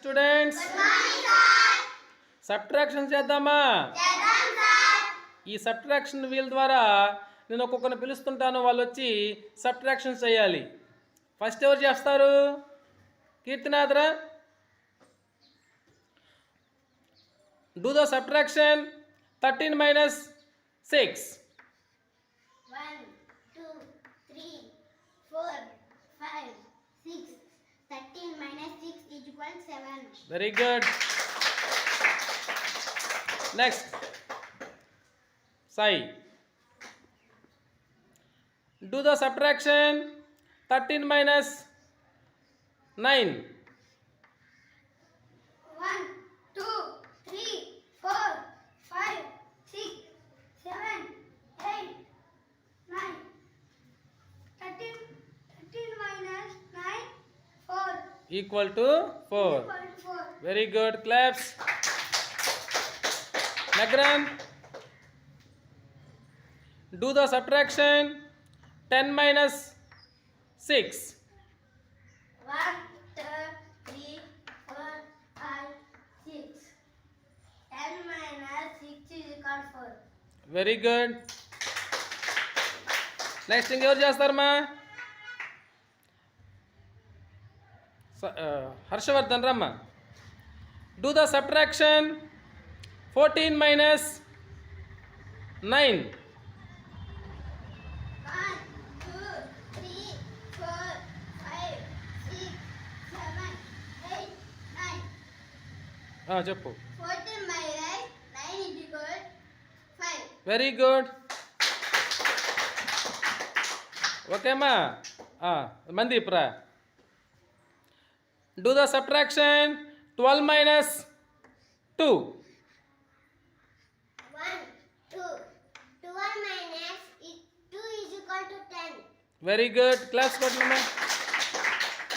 Students. Subtraction చేద్దామా? ఈ subtraction wheel ద్వారా నేను ఒక్కొక్కరిని పిలుస్తుంటాను, వాళ్ళు వచ్చి సబ్ట్రాక్షన్ చేయాలి. ఫస్ట్ ఎవరు చేస్తారు? కీర్తినాథరా. Do the subtraction 13 minus 6. 1, 2, 3, 4, 5, 6. 13 minus 6 is equal 7. Very good. Next. Sai. Do the subtraction 13 minus 9. 1, 2, 3, 4, 5, 6, 7, 8, 9. 13 minus 9, 4. Equal to 4. Equal to 4. Very good. Claps. Nagran. Do the subtraction 10 minus 6. 1, 2, 3, 4, 5, 6. 10 minus 6 is equal to 4. Very good. Next ఇంకెవరు చేస్తారమ్మా? హర్షవర్ధన్ రమ్మా. Do the subtraction 14 minus 9. 1, 2, 3, 4, 5, 6, 7, 8, 9. చెప్పు. 14 minus 9 is equal to 5. Very good. ఓకేమ్మా. మందీప్ రా. Do the subtraction 12 minus 2. 1, 2. 12 minus 2 is equal to 10. Very good. Claps కొట్టమ్మా.